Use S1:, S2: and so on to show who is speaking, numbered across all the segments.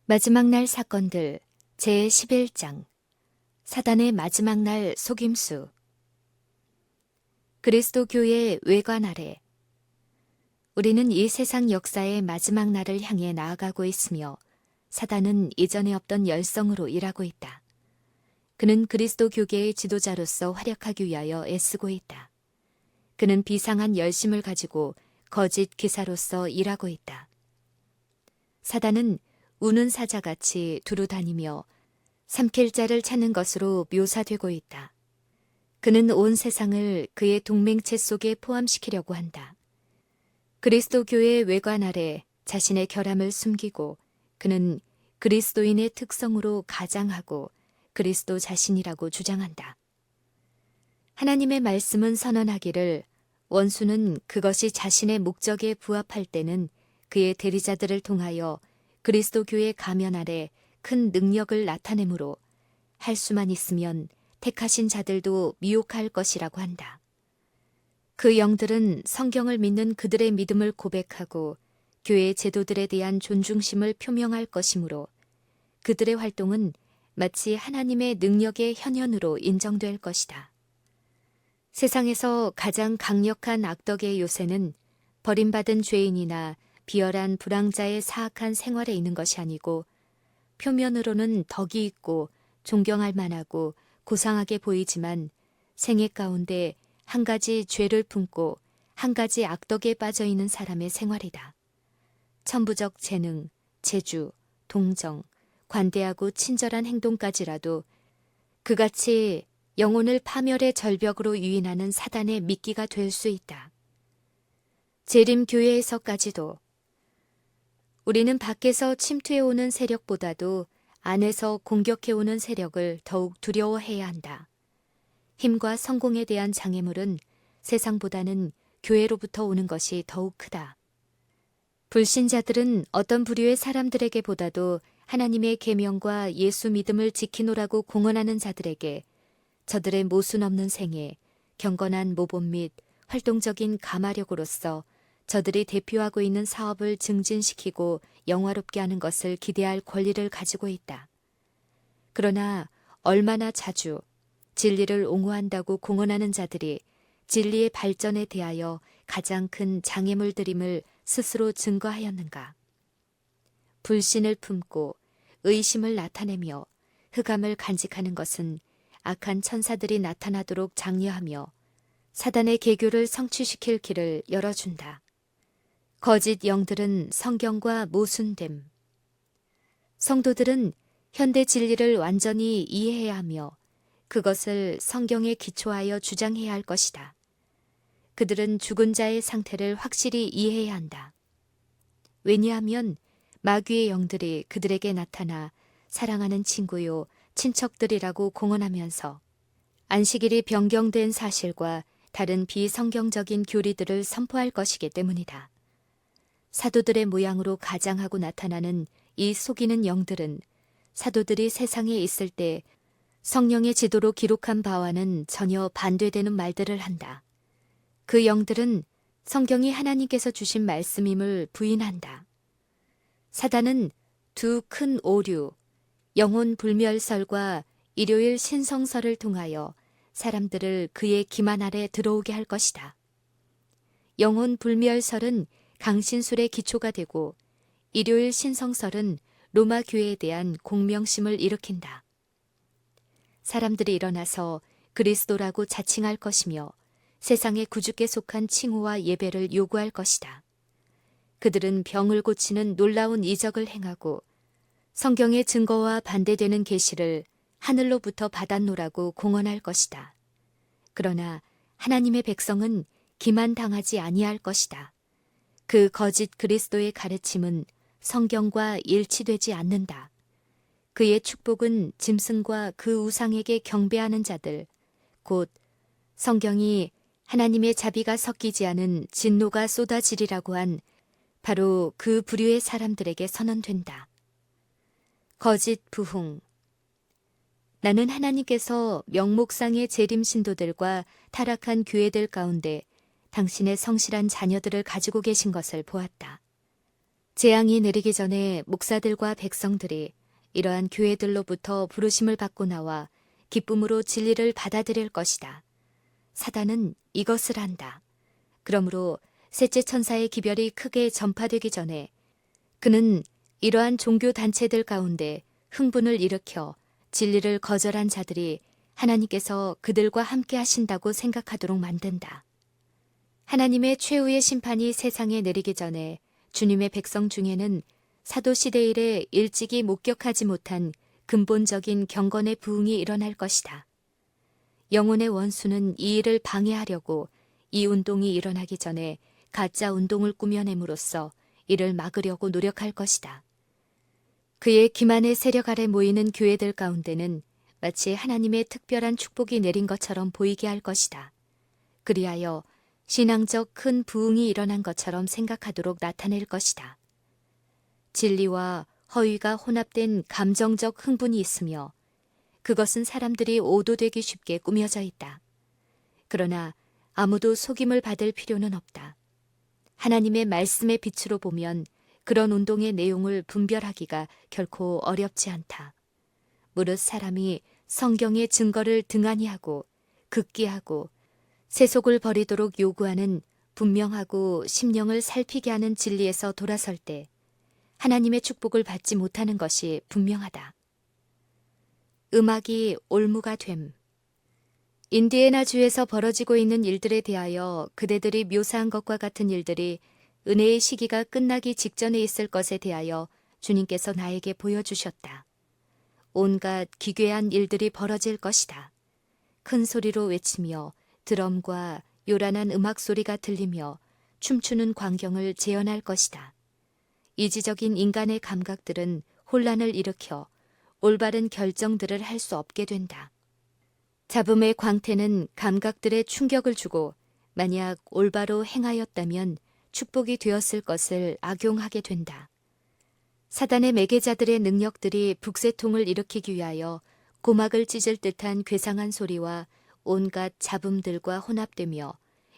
S1: 마지막 날 사건들 제11장 사단의 마지막 날 속임수. 그리스도 교회 외관 아래. 우리는 이 세상 역사의 마지막 날을 향해 나아가고 있으며 사단은 이전에 없던 열성으로 일하고 있다. 그는 그리스도 교계의 지도자로서 활약하기 위하여 애쓰고 있다. 그는 비상한 열심을 가지고 거짓 기사로서 일하고 있다. 사단은 우는 사자같이 두루 다니며 삼킬 자를 찾는 것으로 묘사되고 있다. 그는 온 세상을 그의 동맹체 속에 포함시키려고 한다. 그리스도 교회의 외관 아래 자신의 결함을 숨기고 그는 그리스도인의 특성으로 가장하고 그리스도 자신이라고 주장한다. 하나님의 말씀은 선언하기를 원수는 그것이 자신의 목적에 부합할 때는 그의 대리자들을 통하여 그리스도 교회 가면 아래 큰 능력을 나타내므로 할 수만 있으면 택하신 자들도 미혹할 것이라고 한다. 그 영들은 성경을 믿는 그들의 믿음을 고백하고 교회 제도들에 대한 존중심을 표명할 것이므로 그들의 활동은 마치 하나님의 능력의 현현으로 인정될 것이다. 세상에서 가장 강력한 악덕의 요새는 버림받은 죄인이나 비열한 불황자의 사악한 생활에 있는 것이 아니고 표면으로는 덕이 있고 존경할 만하고 고상하게 보이지만 생애 가운데 한 가지 죄를 품고 한 가지 악덕에 빠져 있는 사람의 생활이다. 천부적 재능, 재주, 동정, 관대하고 친절한 행동까지라도 그같이 영혼을 파멸의 절벽으로 유인하는 사단의 미끼가 될 수 있다. 재림 교회에서까지도 우리는 밖에서 침투해오는 세력보다도 안에서 공격해오는 세력을 더욱 두려워해야 한다. 힘과 성공에 대한 장애물은 세상보다는 교회로부터 오는 것이 더욱 크다. 불신자들은 어떤 부류의 사람들에게보다도 하나님의 계명과 예수 믿음을 지키노라고 공언하는 자들에게 저들의 모순 없는 생애, 경건한 모범 및 활동적인 가마력으로서 저들이 대표하고 있는 사업을 증진시키고 영화롭게 하는 것을 기대할 권리를 가지고 있다. 그러나 얼마나 자주 진리를 옹호한다고 공언하는 자들이 진리의 발전에 대하여 가장 큰 장애물들임을 스스로 증거하였는가. 불신을 품고 의심을 나타내며 흑암을 간직하는 것은 악한 천사들이 나타나도록 장려하며 사단의 계교를 성취시킬 길을 열어준다. 거짓 영들은 성경과 모순됨. 성도들은 현대 진리를 완전히 이해해야 하며 그것을 성경에 기초하여 주장해야 할 것이다. 그들은 죽은 자의 상태를 확실히 이해해야 한다. 왜냐하면 마귀의 영들이 그들에게 나타나 사랑하는 친구요, 친척들이라고 공언하면서 안식일이 변경된 사실과 다른 비성경적인 교리들을 선포할 것이기 때문이다. 사도들의 모양으로 가장하고 나타나는 이 속이는 영들은 사도들이 세상에 있을 때 성령의 지도로 기록한 바와는 전혀 반대되는 말들을 한다. 그 영들은 성경이 하나님께서 주신 말씀임을 부인한다. 사단은 두 큰 오류, 영혼 불멸설과 일요일 신성설을 통하여 사람들을 그의 기만 아래 들어오게 할 것이다. 영혼 불멸설은 강신술의 기초가 되고 일요일 신성설은 로마 교회에 대한 공명심을 일으킨다. 사람들이 일어나서 그리스도라고 자칭할 것이며 세상의 구주께 속한 칭호와 예배를 요구할 것이다. 그들은 병을 고치는 놀라운 이적을 행하고 성경의 증거와 반대되는 계시를 하늘로부터 받았노라고 공언할 것이다. 그러나 하나님의 백성은 기만당하지 아니할 것이다. 그 거짓 그리스도의 가르침은 성경과 일치되지 않는다. 그의 축복은 짐승과 그 우상에게 경배하는 자들, 곧 성경이 하나님의 자비가 섞이지 않은 진노가 쏟아지리라고 한 바로 그 부류의 사람들에게 선언된다. 거짓 부흥. 나는 하나님께서 명목상의 재림 신도들과 타락한 교회들 가운데 당신의 성실한 자녀들을 가지고 계신 것을 보았다. 재앙이 내리기 전에 목사들과 백성들이 이러한 교회들로부터 부르심을 받고 나와 기쁨으로 진리를 받아들일 것이다. 사단은 이것을 안다. 그러므로 셋째 천사의 기별이 크게 전파되기 전에 그는 이러한 종교 단체들 가운데 흥분을 일으켜 진리를 거절한 자들이 하나님께서 그들과 함께 하신다고 생각하도록 만든다. 하나님의 최후의 심판이 세상에 내리기 전에 주님의 백성 중에는 사도시대 이래 일찍이 목격하지 못한 근본적인 경건의 부흥이 일어날 것이다. 영혼의 원수는 이 일을 방해하려고 이 운동이 일어나기 전에 가짜 운동을 꾸며냄으로써 이를 막으려고 노력할 것이다. 그의 기만의 세력 아래 모이는 교회들 가운데는 마치 하나님의 특별한 축복이 내린 것처럼 보이게 할 것이다. 그리하여 신앙적 큰 부흥이 일어난 것처럼 생각하도록 나타낼 것이다. 진리와 허위가 혼합된 감정적 흥분이 있으며 그것은 사람들이 오도되기 쉽게 꾸며져 있다. 그러나 아무도 속임을 받을 필요는 없다. 하나님의 말씀의 빛으로 보면 그런 운동의 내용을 분별하기가 결코 어렵지 않다. 무릇 사람이 성경의 증거를 등한히 하고 극기하고 세속을 버리도록 요구하는 분명하고 심령을 살피게 하는 진리에서 돌아설 때 하나님의 축복을 받지 못하는 것이 분명하다. 음악이 올무가 됨. 인디애나주에서 벌어지고 있는 일들에 대하여 그대들이 묘사한 것과 같은 일들이 은혜의 시기가 끝나기 직전에 있을 것에 대하여 주님께서 나에게 보여주셨다. 온갖 기괴한 일들이 벌어질 것이다. 큰 소리로 외치며 드럼과 요란한 음악 소리가 들리며 춤추는 광경을 재현할 것이다. 이지적인 인간의 감각들은 혼란을 일으켜 올바른 결정들을 할 수 없게 된다. 잡음의 광태는 감각들의 충격을 주고 만약 올바로 행하였다면 축복이 되었을 것을 악용하게 된다. 사단의 매개자들의 능력들이 북새통을 일으키기 위하여 고막을 찢을 듯한 괴상한 소리와 온갖 잡음들과 혼합되며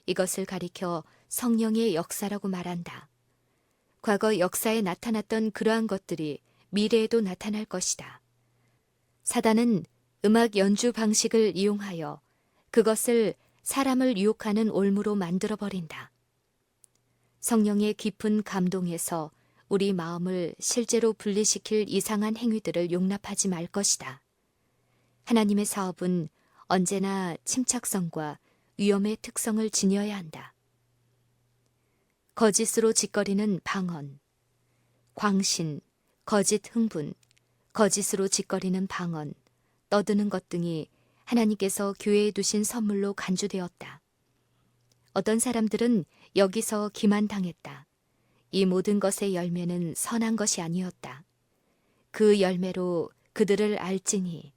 S1: 이것을 가리켜 성령의 역사라고 말한다. 과거 역사에 나타났던 그러한 것들이 미래에도 나타날 것이다. 사단은 음악 연주 방식을 이용하여 그것을 사람을 유혹하는 올무로 만들어버린다. 성령의 깊은 감동에서 우리 마음을 실제로 분리시킬 이상한 행위들을 용납하지 말 것이다. 하나님의 사업은 언제나 침착성과 위험의 특성을 지녀야 한다. 거짓으로 짓거리는 방언, 광신, 거짓 흥분, 거짓으로 짓거리는 방언, 떠드는 것 등이 하나님께서 교회에 두신 선물로 간주되었다. 어떤 사람들은 여기서 기만당했다. 이 모든 것의 열매는 선한 것이 아니었다. 그 열매로 그들을 알지니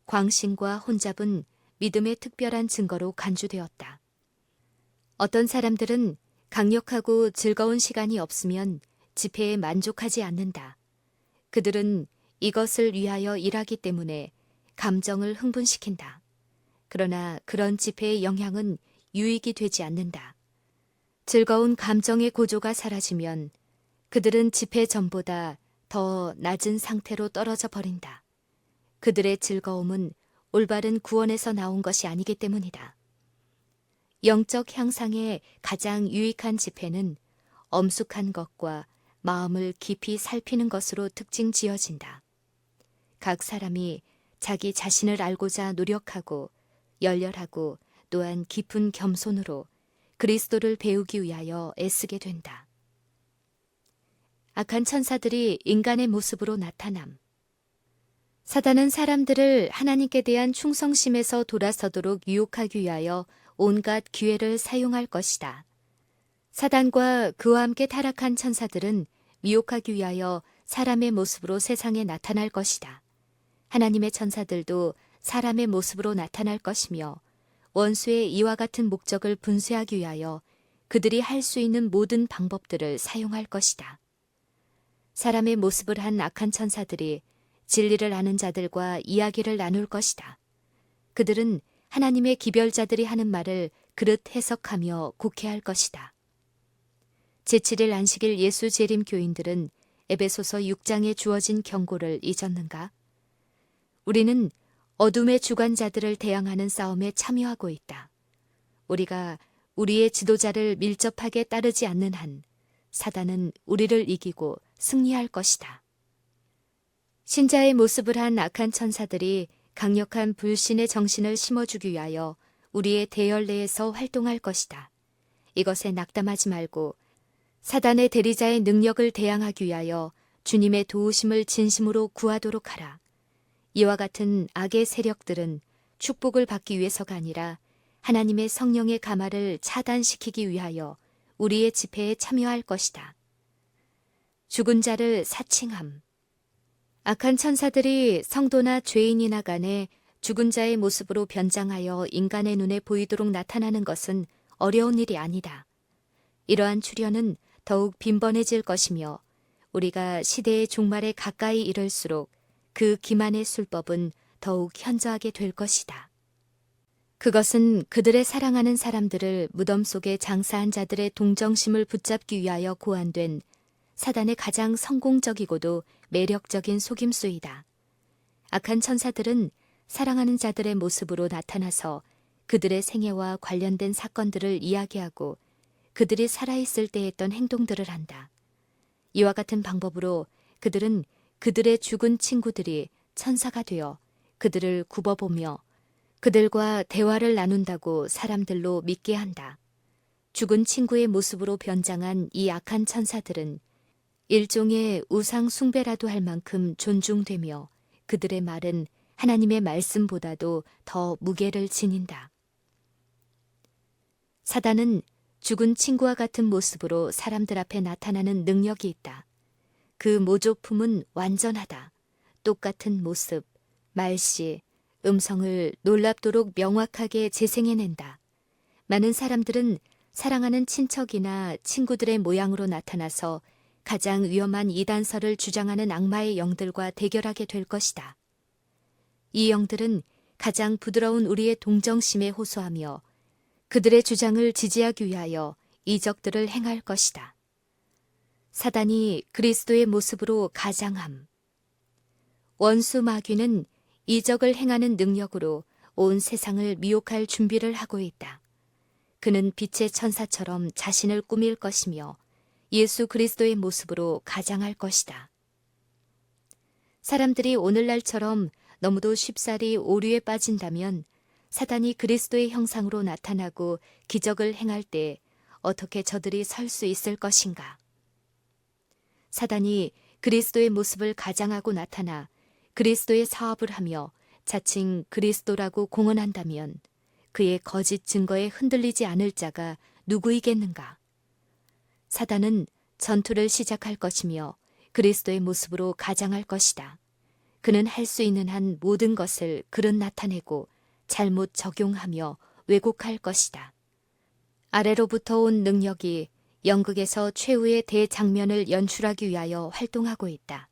S1: 광신과 혼잡은 믿음의 특별한 증거로 간주되었다. 어떤 사람들은 강력하고 즐거운 시간이 없으면 집회에 만족하지 않는다. 그들은 이것을 위하여 일하기 때문에 감정을 흥분시킨다. 그러나 그런 집회의 영향은 유익이 되지 않는다. 즐거운 감정의 고조가 사라지면 그들은 집회 전보다 더 낮은 상태로 떨어져 버린다. 그들의 즐거움은 올바른 구원에서 나온 것이 아니기 때문이다. 영적 향상에 가장 유익한 집회는 엄숙한 것과 마음을 깊이 살피는 것으로 특징 지어진다. 각 사람이 자기 자신을 알고자 노력하고 열렬하고 또한 깊은 겸손으로 그리스도를 배우기 위하여 애쓰게 된다. 악한 천사들이 인간의 모습으로 나타남. 사단은 사람들을 하나님께 대한 충성심에서 돌아서도록 유혹하기 위하여 온갖 기회를 사용할 것이다. 사단과 그와 함께 타락한 천사들은 미혹하기 위하여 사람의 모습으로 세상에 나타날 것이다. 하나님의 천사들도 사람의 모습으로 나타날 것이며 원수의 이와 같은 목적을 분쇄하기 위하여 그들이 할 수 있는 모든 방법들을 사용할 것이다. 사람의 모습을 한 악한 천사들이 진리를 아는 자들과 이야기를 나눌 것이다. 그들은 하나님의 기별자들이 하는 말을 그릇 해석하며 곡해할 것이다. 제7일 안식일 예수 재림 교인들은 에베소서 6장에 주어진 경고를 잊었는가? 우리는 어둠의 주관자들을 대항하는 싸움에 참여하고 있다. 우리가 우리의 지도자를 밀접하게 따르지 않는 한 사단은 우리를 이기고 승리할 것이다. 신자의 모습을 한 악한 천사들이 강력한 불신의 정신을 심어주기 위하여 우리의 대열 내에서 활동할 것이다. 이것에 낙담하지 말고 사단의 대리자의 능력을 대항하기 위하여 주님의 도우심을 진심으로 구하도록 하라. 이와 같은 악의 세력들은 축복을 받기 위해서가 아니라 하나님의 성령의 가마를 차단시키기 위하여 우리의 집회에 참여할 것이다. 죽은 자를 사칭함. 악한 천사들이 성도나 죄인이나 간에 죽은 자의 모습으로 변장하여 인간의 눈에 보이도록 나타나는 것은 어려운 일이 아니다. 이러한 출현은 더욱 빈번해질 것이며 우리가 시대의 종말에 가까이 이를수록 그 기만의 술법은 더욱 현저하게 될 것이다. 그것은 그들의 사랑하는 사람들을 무덤 속에 장사한 자들의 동정심을 붙잡기 위하여 고안된 사단의 가장 성공적이고도 매력적인 속임수이다. 악한 천사들은 사랑하는 자들의 모습으로 나타나서 그들의 생애와 관련된 사건들을 이야기하고 그들이 살아있을 때 했던 행동들을 한다. 이와 같은 방법으로 그들은 그들의 죽은 친구들이 천사가 되어 그들을 굽어보며 그들과 대화를 나눈다고 사람들로 믿게 한다. 죽은 친구의 모습으로 변장한 이 악한 천사들은 일종의 우상 숭배라도 할 만큼 존중되며 그들의 말은 하나님의 말씀보다도 더 무게를 지닌다. 사단은 죽은 친구와 같은 모습으로 사람들 앞에 나타나는 능력이 있다. 그 모조품은 완전하다. 똑같은 모습, 말씨, 음성을 놀랍도록 명확하게 재생해낸다. 많은 사람들은 사랑하는 친척이나 친구들의 모양으로 나타나서 가장 위험한 이단설을 주장하는 악마의 영들과 대결하게 될 것이다. 이 영들은 가장 부드러운 우리의 동정심에 호소하며 그들의 주장을 지지하기 위하여 이적들을 행할 것이다. 사단이 그리스도의 모습으로 가장함. 원수 마귀는 이적을 행하는 능력으로 온 세상을 미혹할 준비를 하고 있다. 그는 빛의 천사처럼 자신을 꾸밀 것이며 예수 그리스도의 모습으로 가장할 것이다. 사람들이 오늘날처럼 너무도 쉽사리 오류에 빠진다면 사단이 그리스도의 형상으로 나타나고 기적을 행할 때 어떻게 저들이 설 수 있을 것인가? 사단이 그리스도의 모습을 가장하고 나타나 그리스도의 사업을 하며 자칭 그리스도라고 공언한다면 그의 거짓 증거에 흔들리지 않을 자가 누구이겠는가? 사단은 전투를 시작할 것이며 그리스도의 모습으로 가장할 것이다. 그는 할 수 있는 한 모든 것을 그릇 나타내고 잘못 적용하며 왜곡할 것이다. 아래로부터 온 능력이 연극에서 최후의 대장면을 연출하기 위하여 활동하고 있다.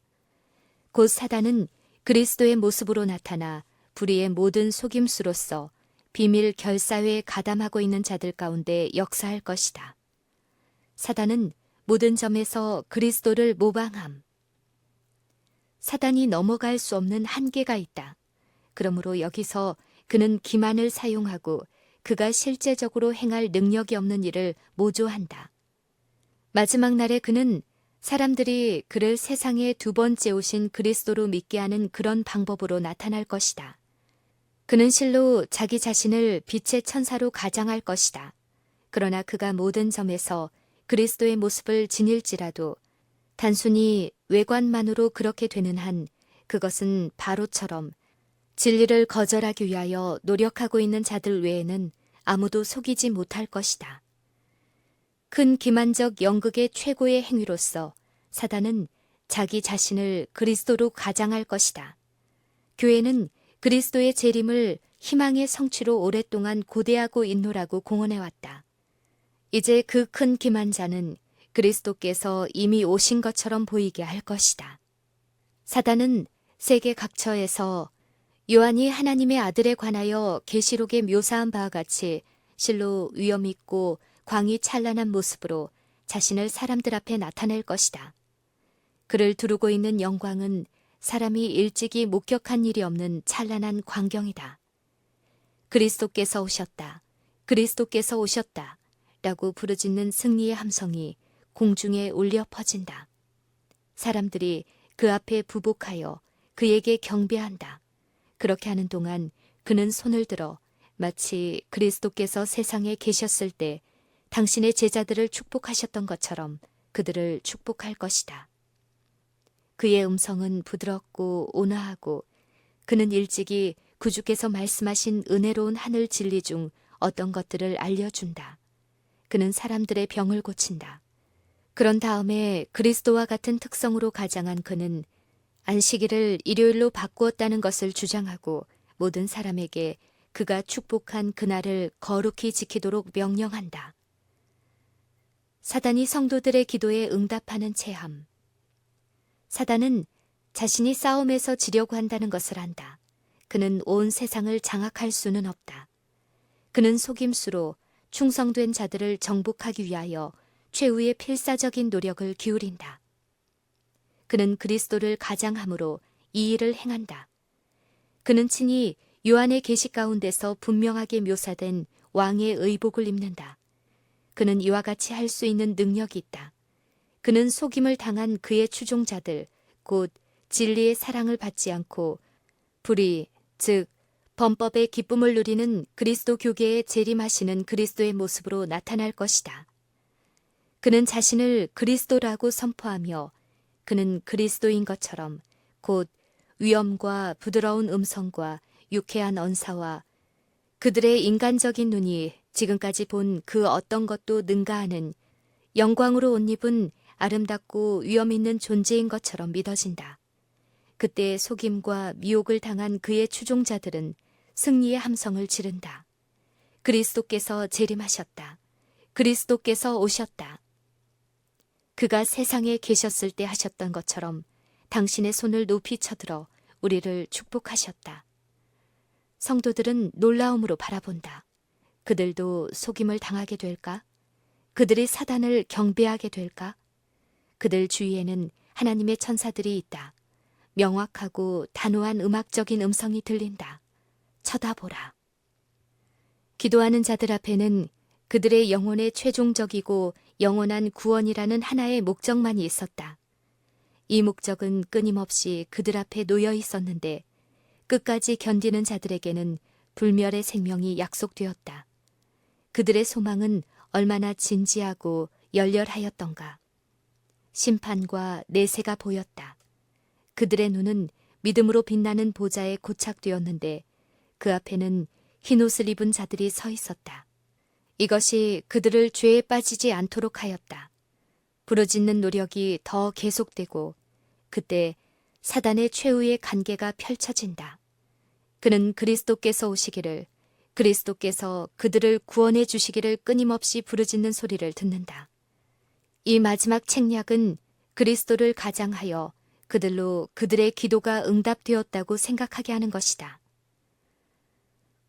S1: 곧 사단은 그리스도의 모습으로 나타나 불의의 모든 속임수로서 비밀 결사회에 가담하고 있는 자들 가운데 역사할 것이다. 사단은 모든 점에서 그리스도를 모방함. 사단이 넘어갈 수 없는 한계가 있다. 그러므로 여기서 그는 기만을 사용하고 그가 실제적으로 행할 능력이 없는 일을 모조한다. 마지막 날에 그는 사람들이 그를 세상에 두 번째 오신 그리스도로 믿게 하는 그런 방법으로 나타날 것이다. 그는 실로 자기 자신을 빛의 천사로 가장할 것이다. 그러나 그가 모든 점에서 그리스도의 모습을 지닐지라도 단순히 외관만으로 그렇게 되는 한 그것은 바로처럼 진리를 거절하기 위하여 노력하고 있는 자들 외에는 아무도 속이지 못할 것이다. 큰 기만적 연극의 최고의 행위로서 사단은 자기 자신을 그리스도로 가장할 것이다. 교회는 그리스도의 재림을 희망의 성취로 오랫동안 고대하고 있노라고 공언해왔다. 이제 그 큰 기만자는 그리스도께서 이미 오신 것처럼 보이게 할 것이다. 사단은 세계 각처에서 요한이 하나님의 아들에 관하여 계시록에 묘사한 바와 같이 실로 위엄있고 광이 찬란한 모습으로 자신을 사람들 앞에 나타낼 것이다. 그를 두르고 있는 영광은 사람이 일찍이 목격한 일이 없는 찬란한 광경이다. 그리스도께서 오셨다. 그리스도께서 오셨다. 라고 부르짖는 승리의 함성이 공중에 울려 퍼진다. 사람들이 그 앞에 부복하여 그에게 경배한다. 그렇게 하는 동안 그는 손을 들어 마치 그리스도께서 세상에 계셨을 때 당신의 제자들을 축복하셨던 것처럼 그들을 축복할 것이다. 그의 음성은 부드럽고 온화하고 그는 일찍이 구주께서 말씀하신 은혜로운 하늘 진리 중 어떤 것들을 알려준다. 그는 사람들의 병을 고친다. 그런 다음에 그리스도와 같은 특성으로 가장한 그는 안식일을 일요일로 바꾸었다는 것을 주장하고 모든 사람에게 그가 축복한 그날을 거룩히 지키도록 명령한다. 사단이 성도들의 기도에 응답하는 체함. 사단은 자신이 싸움에서 지려고 한다는 것을 안다. 그는 온 세상을 장악할 수는 없다. 그는 속임수로 충성된 자들을 정복하기 위하여 최후의 필사적인 노력을 기울인다. 그는 그리스도를 가장함으로 이 일을 행한다. 그는 친히 요한의 계시 가운데서 분명하게 묘사된 왕의 의복을 입는다. 그는 이와 같이 할 수 있는 능력이 있다. 그는 속임을 당한 그의 추종자들, 곧 진리의 사랑을 받지 않고 불의, 즉 범법의 기쁨을 누리는 그리스도 교계에 재림하시는 그리스도의 모습으로 나타날 것이다. 그는 자신을 그리스도라고 선포하며 그는 그리스도인 것처럼 곧 위엄과 부드러운 음성과 유쾌한 언사와 그들의 인간적인 눈이 지금까지 본 그 어떤 것도 능가하는 영광으로 옷 입은 아름답고 위엄 있는 존재인 것처럼 믿어진다. 그때 속임과 미혹을 당한 그의 추종자들은 승리의 함성을 지른다. 그리스도께서 재림하셨다. 그리스도께서 오셨다. 그가 세상에 계셨을 때 하셨던 것처럼 당신의 손을 높이 쳐들어 우리를 축복하셨다. 성도들은 놀라움으로 바라본다. 그들도 속임을 당하게 될까? 그들이 사단을 경배하게 될까? 그들 주위에는 하나님의 천사들이 있다. 명확하고 단호한 음악적인 음성이 들린다. 쳐다보라. 기도하는 자들 앞에는 그들의 영혼의 최종적이고 영원한 구원이라는 하나의 목적만이 있었다. 이 목적은 끊임없이 그들 앞에 놓여 있었는데 끝까지 견디는 자들에게는 불멸의 생명이 약속되었다. 그들의 소망은 얼마나 진지하고 열렬하였던가. 심판과 내세가 보였다. 그들의 눈은 믿음으로 빛나는 보좌에 고착되었는데 그 앞에는 흰옷을 입은 자들이 서 있었다. 이것이 그들을 죄에 빠지지 않도록 하였다. 부르짖는 노력이 더 계속되고 그때 사단의 최후의 관계가 펼쳐진다. 그는 그리스도께서 오시기를, 그리스도께서 그들을 구원해 주시기를 끊임없이 부르짖는 소리를 듣는다. 이 마지막 책략은 그리스도를 가장하여 그들로 그들의 기도가 응답되었다고 생각하게 하는 것이다.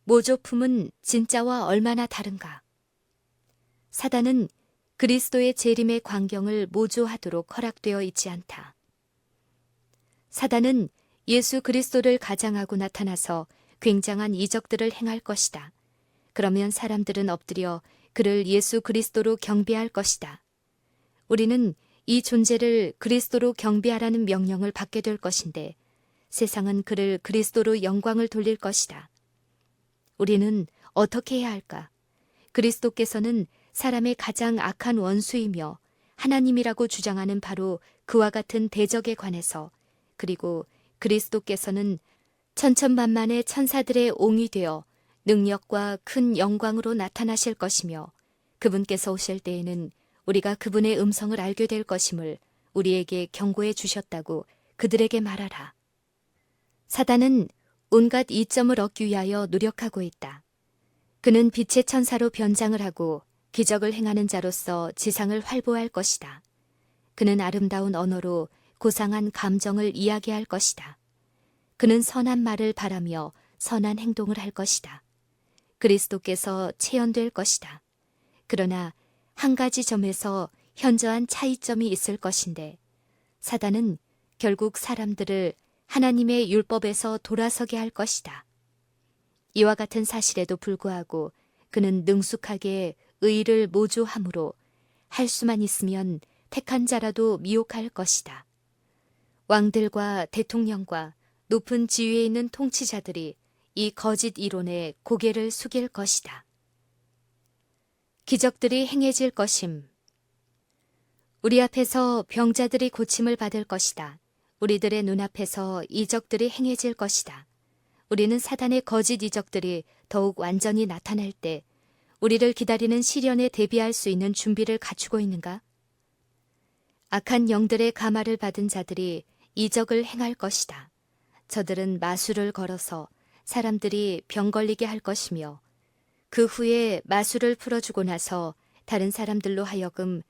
S1: 모조품은 진짜와 얼마나 다른가? 사단은 그리스도의 재림의 광경을 모조하도록 허락되어 있지 않다. 사단은 예수 그리스도를 가장하고 나타나서 굉장한 이적들을 행할 것이다. 그러면 사람들은 엎드려 그를 예수 그리스도로 경배할 것이다. 우리는 이 존재를 그리스도로 경배하라는 명령을 받게 될 것인데 세상은 그를 그리스도로 영광을 돌릴 것이다. 우리는 어떻게 해야 할까? 그리스도께서는 사람의 가장 악한 원수이며 하나님이라고 주장하는 바로 그와 같은 대적에 관해서 그리고 그리스도께서는 천천만만의 천사들의 옹이 되어 능력과 큰 영광으로 나타나실 것이며 그분께서 오실 때에는 우리가 그분의 음성을 알게 될 것임을 우리에게 경고해 주셨다고 그들에게 말하라. 사단은 온갖 이점을 얻기 위하여 노력하고 있다. 그는 빛의 천사로 변장을 하고 기적을 행하는 자로서 지상을 활보할 것이다. 그는 아름다운 언어로 고상한 감정을 이야기할 것이다. 그는 선한 말을 바라며 선한 행동을 할 것이다. 그리스도께서 체현될 것이다. 그러나 한 가지 점에서 현저한 차이점이 있을 것인데 사단은 결국 사람들을 하나님의 율법에서 돌아서게 할 것이다. 이와 같은 사실에도 불구하고 그는 능숙하게 의를 모조함으로 할 수만 있으면 택한 자라도 미혹할 것이다. 왕들과 대통령과 높은 지위에 있는 통치자들이 이 거짓 이론에 고개를 숙일 것이다. 기적들이 행해질 것임. 우리 앞에서 병자들이 고침을 받을 것이다. 우리들의 눈앞에서 이적들이 행해질 것이다. 우리는 사단의 거짓 이적들이 더욱 완전히 나타날 때 우리를 기다리는 시련에 대비할 수 있는 준비를 갖추고 있는가? 악한 영들의 가마를 받은 자들이 이적을 행할 것이다. 저들은 마술을 걸어서 사람들이 병 걸리게 할 것이며 그 후에 마술을 풀어주고 나서 다른 사람들로 하여금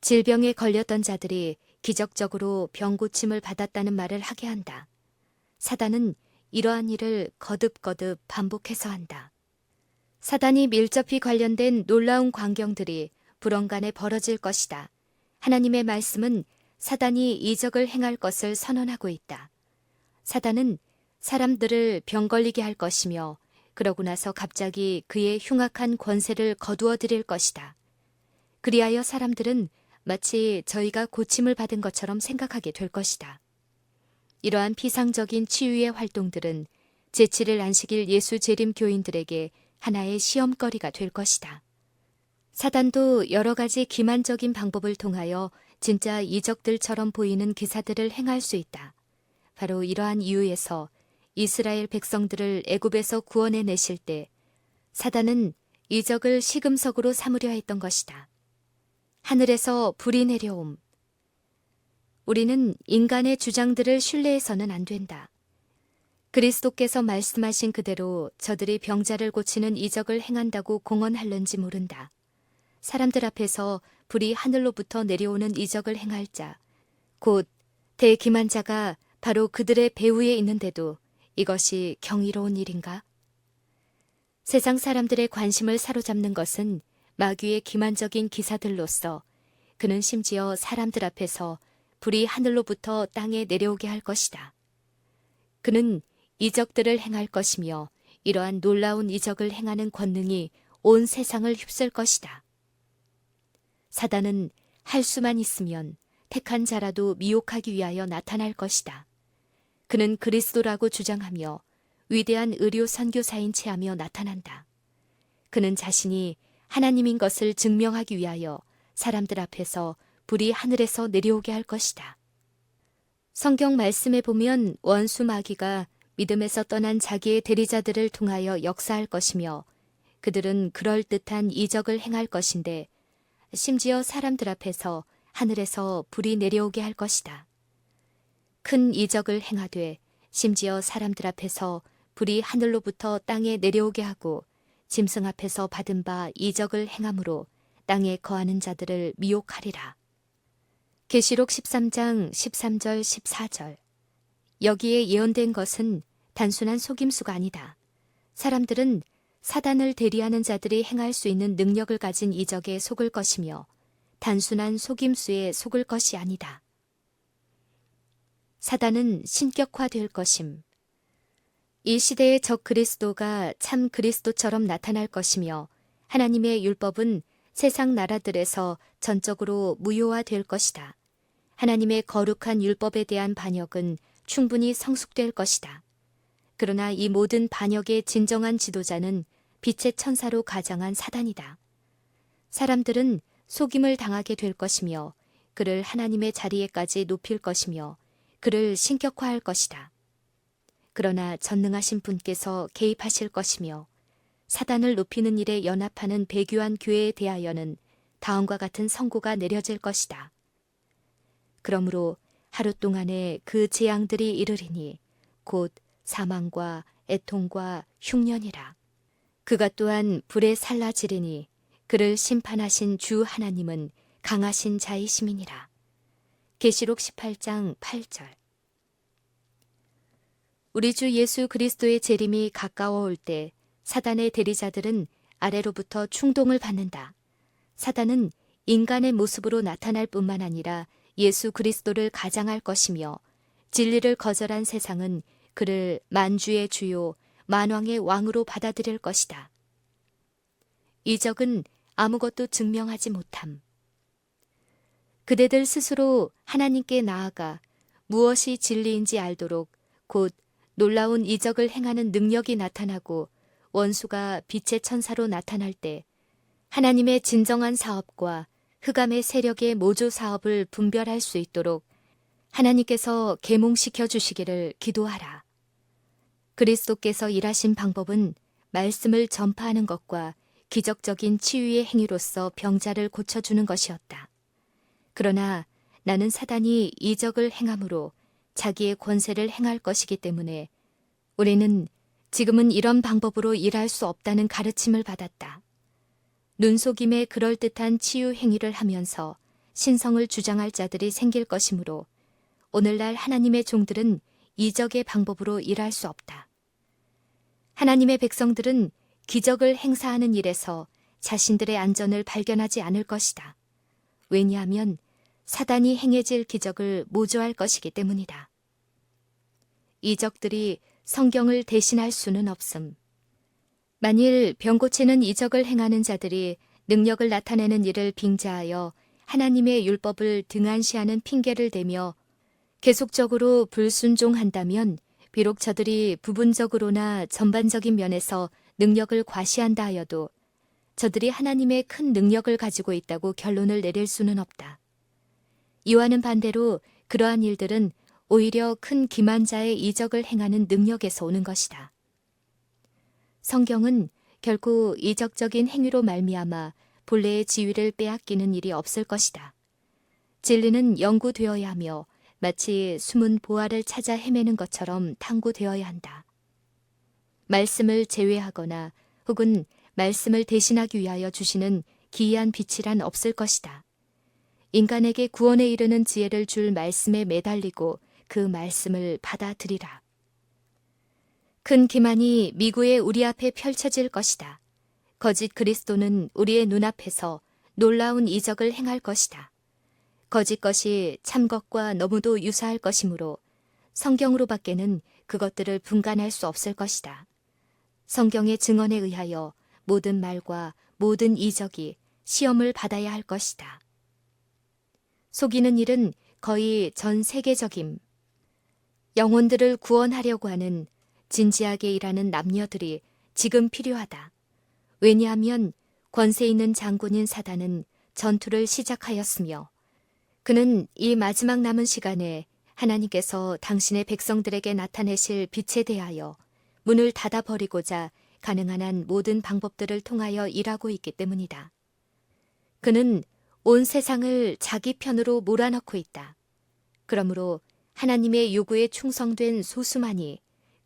S1: 질병에 걸렸던 자들이 기적적으로 병 고침을 받았다는 말을 하게 한다. 사단은 이러한 일을 거듭거듭 반복해서 한다. 사단이 밀접히 관련된 놀라운 광경들이 불언간에 벌어질 것이다. 하나님의 말씀은 사단이 이적을 행할 것을 선언하고 있다. 사단은 사람들을 병 걸리게 할 것이며 그러고 나서 갑자기 그의 흉악한 권세를 거두어 드릴 것이다. 그리하여 사람들은 마치 저희가 고침을 받은 것처럼 생각하게 될 것이다. 이러한 피상적인 치유의 활동들은 제7일 안식일 예수 재림 교인들에게 하나의 시험거리가 될 것이다. 사단도 여러 가지 기만적인 방법을 통하여 진짜 이적들처럼 보이는 기사들을 행할 수 있다. 바로 이러한 이유에서 이스라엘 백성들을 애굽에서 구원해 내실 때 사단은 이적을 시금석으로 삼으려 했던 것이다. 하늘에서 불이 내려옴. 우리는 인간의 주장들을 신뢰해서는 안 된다. 그리스도께서 말씀하신 그대로 저들이 병자를 고치는 이적을 행한다고 공언할는지 모른다. 사람들 앞에서 불이 하늘로부터 내려오는 이적을 행할 자, 곧 대기만자가 바로 그들의 배후에 있는데도 이것이 경이로운 일인가? 세상 사람들의 관심을 사로잡는 것은 마귀의 기만적인 기사들로서 그는 심지어 사람들 앞에서 불이 하늘로부터 땅에 내려오게 할 것이다. 그는 이적들을 행할 것이며 이러한 놀라운 이적을 행하는 권능이 온 세상을 휩쓸 것이다. 사단은 할 수만 있으면 택한 자라도 미혹하기 위하여 나타날 것이다. 그는 그리스도라고 주장하며 위대한 의료 선교사인 체하며 나타난다. 그는 자신이 하나님인 것을 증명하기 위하여 사람들 앞에서 불이 하늘에서 내려오게 할 것이다. 성경 말씀에 보면 원수 마귀가 믿음에서 떠난 자기의 대리자들을 통하여 역사할 것이며 그들은 그럴듯한 이적을 행할 것인데 심지어 사람들 앞에서 하늘에서 불이 내려오게 할 것이다. 큰 이적을 행하되 심지어 사람들 앞에서 불이 하늘로부터 땅에 내려오게 하고 짐승 앞에서 받은 바 이적을 행함으로 땅에 거하는 자들을 미혹하리라. 계시록 13장 13절 14절. 여기에 예언된 것은 단순한 속임수가 아니다. 사람들은 사단을 대리하는 자들이 행할 수 있는 능력을 가진 이적에 속을 것이며 단순한 속임수에 속을 것이 아니다. 사단은 신격화될 것임. 이 시대의 적 그리스도가 참 그리스도처럼 나타날 것이며 하나님의 율법은 세상 나라들에서 전적으로 무효화될 것이다. 하나님의 거룩한 율법에 대한 반역은 충분히 성숙될 것이다. 그러나 이 모든 반역의 진정한 지도자는 빛의 천사로 가장한 사단이다. 사람들은 속임을 당하게 될 것이며 그를 하나님의 자리에까지 높일 것이며 그를 신격화할 것이다. 그러나 전능하신 분께서 개입하실 것이며 사단을 높이는 일에 연합하는 배교한 교회에 대하여는 다음과 같은 선고가 내려질 것이다. 그러므로 하루 동안에 그 재앙들이 이르리니 곧 사망과 애통과 흉년이라. 그가 또한 불에 살라지리니 그를 심판하신 주 하나님은 강하신 자이심이니라. 계시록 18장 8절. 우리 주 예수 그리스도의 재림이 가까워 올 때 사단의 대리자들은 아래로부터 충동을 받는다. 사단은 인간의 모습으로 나타날 뿐만 아니라 예수 그리스도를 가장할 것이며 진리를 거절한 세상은 그를 만주의 주요, 만왕의 왕으로 받아들일 것이다. 이적은 아무것도 증명하지 못함. 그대들 스스로 하나님께 나아가 무엇이 진리인지 알도록 곧 놀라운 이적을 행하는 능력이 나타나고 원수가 빛의 천사로 나타날 때 하나님의 진정한 사업과 흑암의 세력의 모조 사업을 분별할 수 있도록 하나님께서 계몽시켜 주시기를 기도하라. 그리스도께서 일하신 방법은 말씀을 전파하는 것과 기적적인 치유의 행위로서 병자를 고쳐주는 것이었다. 그러나 나는 사단이 이적을 행함으로 자기의 권세를 행할 것이기 때문에 우리는 지금은 이런 방법으로 일할 수 없다는 가르침을 받았다. 눈속임에 그럴듯한 치유 행위를 하면서 신성을 주장할 자들이 생길 것이므로 오늘날 하나님의 종들은 이적의 방법으로 일할 수 없다. 하나님의 백성들은 기적을 행사하는 일에서 자신들의 안전을 발견하지 않을 것이다. 왜냐하면 사단이 행해질 기적을 모조할 것이기 때문이다. 이적들이 성경을 대신할 수는 없음. 만일 병 고치는 이적을 행하는 자들이 능력을 나타내는 일을 빙자하여 하나님의 율법을 등한시하는 핑계를 대며 계속적으로 불순종한다면 비록 저들이 부분적으로나 전반적인 면에서 능력을 과시한다 하여도 저들이 하나님의 큰 능력을 가지고 있다고 결론을 내릴 수는 없다. 이와는 반대로 그러한 일들은 오히려 큰 기만자의 이적을 행하는 능력에서 오는 것이다. 성경은 결코 이적적인 행위로 말미암아 본래의 지위를 빼앗기는 일이 없을 것이다. 진리는 연구되어야 하며 마치 숨은 보화를 찾아 헤매는 것처럼 탐구되어야 한다. 말씀을 제외하거나 혹은 말씀을 대신하기 위하여 주시는 기이한 빛이란 없을 것이다. 인간에게 구원에 이르는 지혜를 줄 말씀에 매달리고 그 말씀을 받아들이라. 큰 기만이 미구에 우리 앞에 펼쳐질 것이다. 거짓 그리스도는 우리의 눈앞에서 놀라운 이적을 행할 것이다. 거짓 것이 참 것과 너무도 유사할 것이므로 성경으로밖에는 그것들을 분간할 수 없을 것이다. 성경의 증언에 의하여 모든 말과 모든 이적이 시험을 받아야 할 것이다. 속이는 일은 거의 전 세계적임. 영혼들을 구원하려고 하는 진지하게 일하는 남녀들이 지금 필요하다. 왜냐하면 권세 있는 장군인 사단은 전투를 시작하였으며 그는 이 마지막 남은 시간에 하나님께서 당신의 백성들에게 나타내실 빛에 대하여 문을 닫아버리고자 가능한 한 모든 방법들을 통하여 일하고 있기 때문이다. 그는 온 세상을 자기 편으로 몰아넣고 있다. 그러므로 하나님의 요구에 충성된 소수만이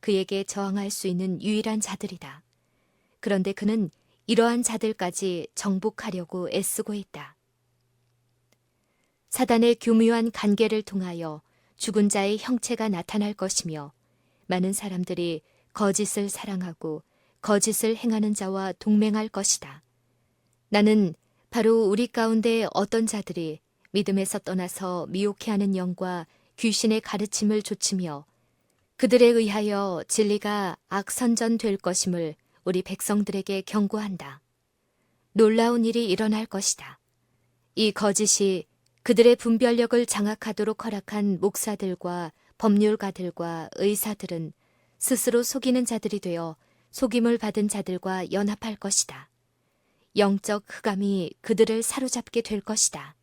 S1: 그에게 저항할 수 있는 유일한 자들이다. 그런데 그는 이러한 자들까지 정복하려고 애쓰고 있다. 사단의 교묘한 간계를 통하여 죽은 자의 형체가 나타날 것이며 많은 사람들이 거짓을 사랑하고 거짓을 행하는 자와 동맹할 것이다. 나는 바로 우리 가운데 어떤 자들이 믿음에서 떠나서 미혹해하는 영과 귀신의 가르침을 좇으며 그들에 의하여 진리가 악선전될 것임을 우리 백성들에게 경고한다. 놀라운 일이 일어날 것이다. 이 거짓이 그들의 분별력을 장악하도록 허락한 목사들과 법률가들과 의사들은 스스로 속이는 자들이 되어 속임을 받은 자들과 연합할 것이다. 영적 흑암이 그들을 사로잡게 될 것이다.